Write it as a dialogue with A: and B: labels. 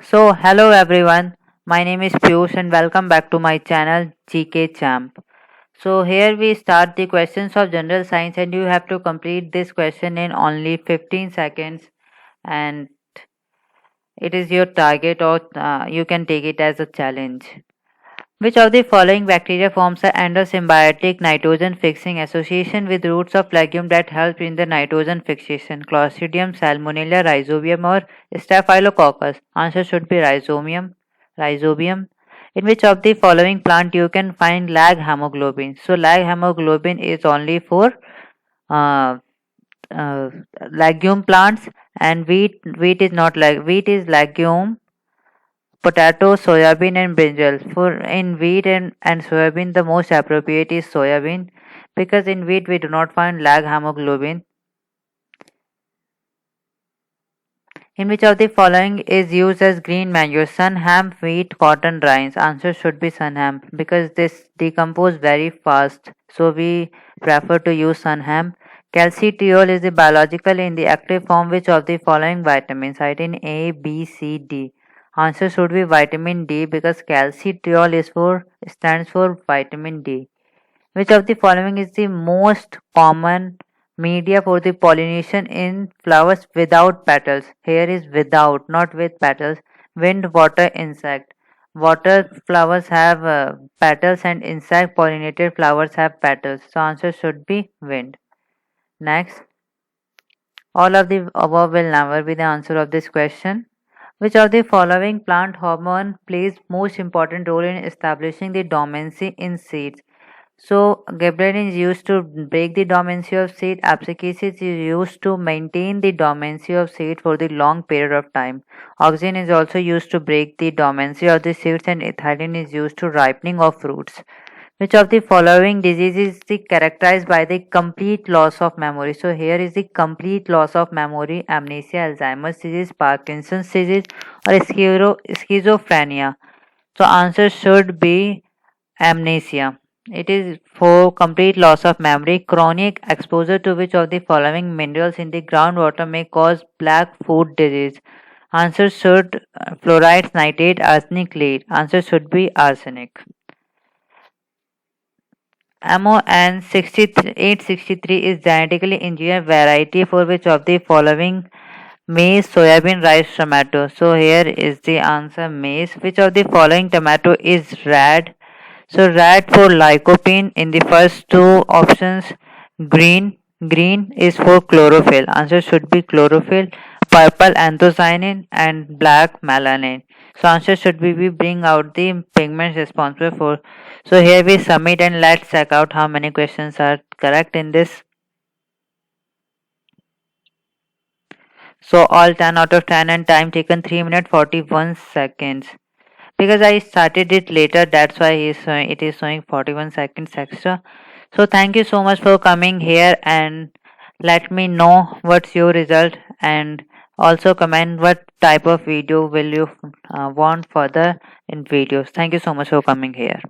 A: Hello everyone. My name is Piyush and welcome back to my channel GK Champ. Here we start the questions of general science and you have to complete this question in only 15 seconds and it is your target or you can take it as a challenge. Which of the following bacteria forms an endosymbiotic nitrogen fixing association with roots of legume that help in the nitrogen fixation? Clostridium, Salmonella, Rhizobium or Staphylococcus? Answer should be Rhizobium. In which of the following plant you can find lag hemoglobin? So lag hemoglobin is only for uh, uh, legume plants and wheat is not like wheat is legume, potato, soybean, and brinjal. For in wheat and soybean, the most appropriate is soybean because in wheat we do not find lag hemoglobin. In which of the following is used as green manure? Sun hemp, wheat, cotton, rice. Answer should be sun hemp because this decompose very fast. So we prefer to use sun hemp. Calcitriol is the biological in the active form which of the following vitamins? Write in A, B, C, D. Answer should be vitamin D because calcitriol stands for vitamin D. Which of the following is the most common media for the pollination in flowers without petals? Here is without, not with petals. Wind, water, insect. Water flowers have petals and insect pollinated flowers have petals. So answer should be wind. Next, all of the above will never be the answer of this question. Which of the following plant hormone plays most important role in establishing the dormancy in seeds? So gibberellin is used to break the dormancy of seed. Abscisium is used to maintain the dormancy of seed for the long period of time. Auxin is also used to break the dormancy of the seeds, and ethylene is used to ripening of fruits. Which of the following diseases is characterized by the complete loss of memory? So here is the complete loss of memory: amnesia, Alzheimer's disease, Parkinson's disease, or schizophrenia. So answer should be amnesia. It is for complete loss of memory. Chronic exposure to which of the following minerals in the groundwater may cause black foot disease? Answer should fluorides, nitrate, arsenic, lead. Answer should be arsenic. MON 863 is genetically engineered variety for which of the following? Maize, soybean, rice, tomato. So here is the answer maize. Which of the following tomato is red? So red for lycopene in the first two options. Green is for chlorophyll. Answer should be chlorophyll. Purple anthocyanin and black melanin. So answer should be we bring out the pigments responsible for. So here we submit and let's check out how many questions are correct in this. So all 10 out of 10 and time taken 3 minutes 41 seconds. Because I started it later, that's why it is showing 41 seconds extra. So thank you so much for coming here and let me know what's your result and also comment what type of video will you want further in videos. Thank you so much for coming here.